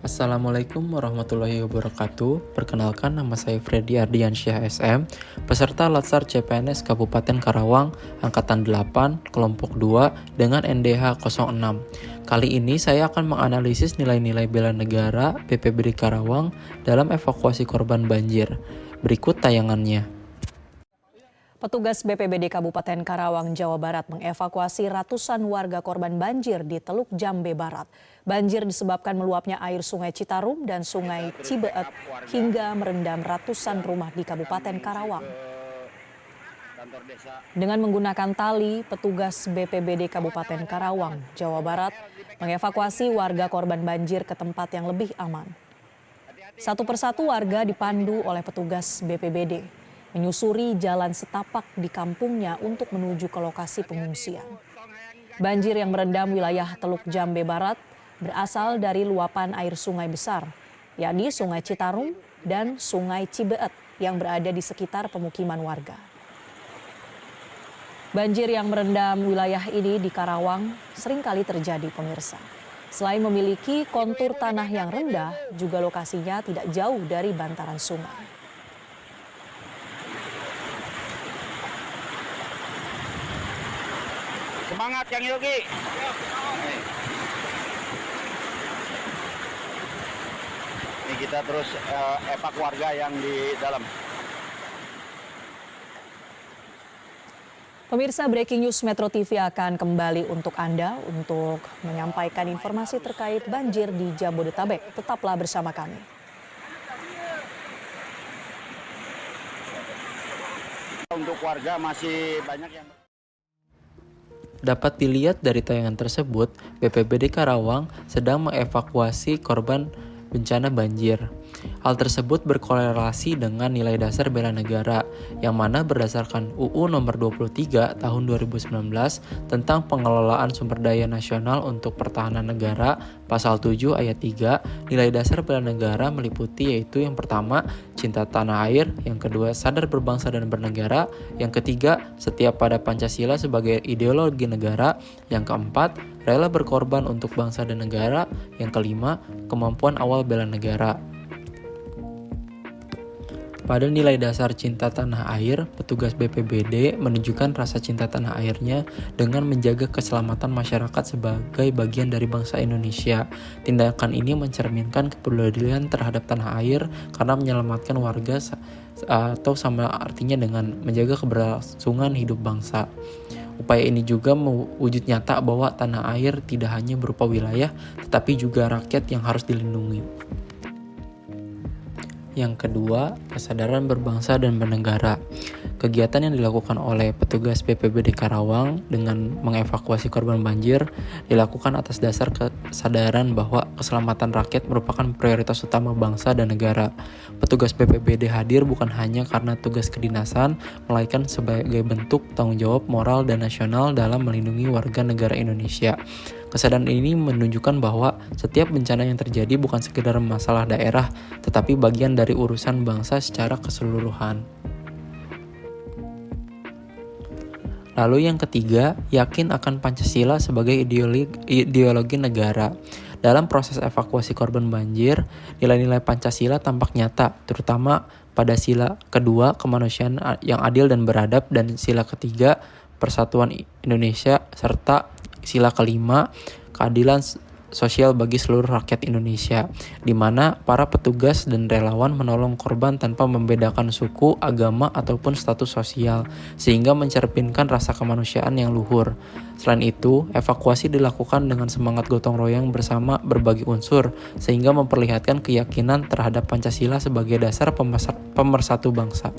Assalamualaikum warahmatullahi wabarakatuh. Perkenalkan, nama saya Freddy Ardiansyah SM, peserta Latsar CPNS Kabupaten Karawang Angkatan 8, Kelompok 2 dengan NDH 06. Kali ini saya akan menganalisis nilai-nilai bela negara BPBD Karawang dalam evakuasi korban banjir. Berikut tayangannya. Petugas BPBD Kabupaten Karawang, Jawa Barat mengevakuasi ratusan warga korban banjir di Teluk Jambe Barat. Banjir disebabkan meluapnya air Sungai Citarum dan Sungai Cibeet hingga merendam ratusan rumah di Kabupaten Karawang. Dengan menggunakan tali, petugas BPBD Kabupaten Karawang, Jawa Barat mengevakuasi warga korban banjir ke tempat yang lebih aman. Satu persatu warga dipandu oleh petugas BPBD. Menyusuri jalan setapak di kampungnya untuk menuju ke lokasi pengungsian. Banjir yang merendam wilayah Teluk Jambe Barat berasal dari luapan air sungai besar, yakni Sungai Citarum dan Sungai Cibeet yang berada di sekitar pemukiman warga. Banjir yang merendam wilayah ini di Karawang seringkali terjadi, pemirsa. Selain memiliki kontur tanah yang rendah, juga lokasinya tidak jauh dari bantaran sungai. Semangat Kang Yogi. Ini kita terus evakuasi warga yang di dalam. Pemirsa, Breaking News Metro TV akan kembali untuk Anda untuk menyampaikan informasi terkait banjir di Jabodetabek. Tetaplah bersama kami. Untuk warga masih banyak yang Dapat dilihat dari tayangan tersebut, BPBD Karawang sedang mengevakuasi korban bencana banjir. Hal tersebut berkorelasi dengan nilai dasar bela negara, yang mana berdasarkan UU nomor 23 tahun 2019 tentang pengelolaan sumber daya nasional untuk pertahanan negara, pasal 7 ayat 3, nilai dasar bela negara meliputi yaitu yang pertama, cinta tanah air, yang kedua, sadar berbangsa dan bernegara, yang ketiga, setia pada Pancasila sebagai ideologi negara, yang keempat, rela berkorban untuk bangsa dan negara, yang kelima, kemampuan awal bela negara. Pada nilai dasar cinta tanah air, petugas BPBD menunjukkan rasa cinta tanah airnya dengan menjaga keselamatan masyarakat sebagai bagian dari bangsa Indonesia. Tindakan ini mencerminkan kepedulian terhadap tanah air karena menyelamatkan warga atau sama artinya dengan menjaga keberlangsungan hidup bangsa. Upaya ini juga mewujud nyata bahwa tanah air tidak hanya berupa wilayah, tetapi juga rakyat yang harus dilindungi. Yang kedua, kesadaran berbangsa dan bernegara. Kegiatan yang dilakukan oleh petugas BPBD Karawang dengan mengevakuasi korban banjir dilakukan atas dasar kesadaran bahwa keselamatan rakyat merupakan prioritas utama bangsa dan negara. Petugas BPBD hadir bukan hanya karena tugas kedinasan, melainkan sebagai bentuk tanggung jawab moral dan nasional dalam melindungi warga negara Indonesia. Kesadaran ini menunjukkan bahwa setiap bencana yang terjadi bukan sekedar masalah daerah, tetapi bagian dari urusan bangsa secara keseluruhan. Lalu yang ketiga, yakin akan Pancasila sebagai ideologi negara. Dalam proses evakuasi korban banjir, nilai-nilai Pancasila tampak nyata, terutama pada sila kedua, kemanusiaan yang adil dan beradab, dan sila ketiga, persatuan Indonesia, serta sila kelima, keadilan sosial bagi seluruh rakyat Indonesia, di mana para petugas dan relawan menolong korban tanpa membedakan suku, agama, ataupun status sosial, sehingga mencerminkan rasa kemanusiaan yang luhur. Selain itu, evakuasi dilakukan dengan semangat gotong royong bersama berbagai unsur, sehingga memperlihatkan keyakinan terhadap Pancasila sebagai dasar pemersatu bangsa.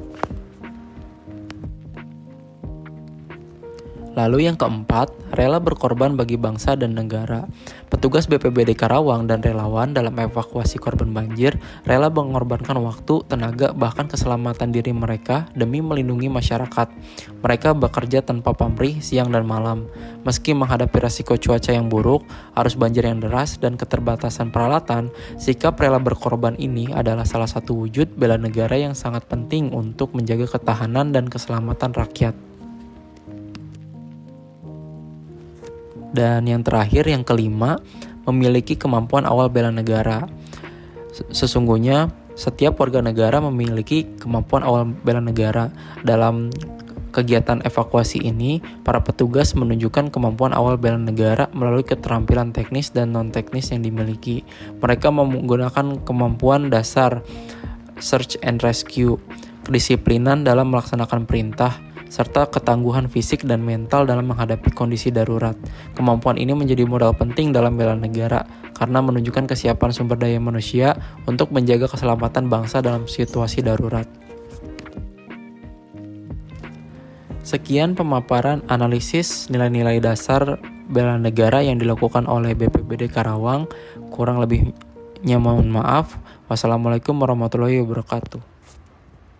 Lalu yang keempat, rela berkorban bagi bangsa dan negara. Petugas BPBD Karawang dan relawan dalam evakuasi korban banjir rela mengorbankan waktu, tenaga, bahkan keselamatan diri mereka demi melindungi masyarakat. Mereka bekerja tanpa pamrih siang dan malam. Meski menghadapi resiko cuaca yang buruk, arus banjir yang deras, dan keterbatasan peralatan, sikap rela berkorban ini adalah salah satu wujud bela negara yang sangat penting untuk menjaga ketahanan dan keselamatan rakyat. Dan yang terakhir, yang kelima, memiliki kemampuan awal bela negara. Sesungguhnya setiap warga negara memiliki kemampuan awal bela negara. Dalam kegiatan evakuasi ini, para petugas menunjukkan kemampuan awal bela negara melalui keterampilan teknis dan non-teknis yang dimiliki. Mereka menggunakan kemampuan dasar search and rescue, kedisiplinan dalam melaksanakan perintah, serta ketangguhan fisik dan mental dalam menghadapi kondisi darurat. Kemampuan ini menjadi modal penting dalam bela negara karena menunjukkan kesiapan sumber daya manusia untuk menjaga keselamatan bangsa dalam situasi darurat. Sekian pemaparan analisis nilai-nilai dasar bela negara yang dilakukan oleh BPBD Karawang. Kurang lebihnya mohon maaf. Wassalamualaikum warahmatullahi wabarakatuh.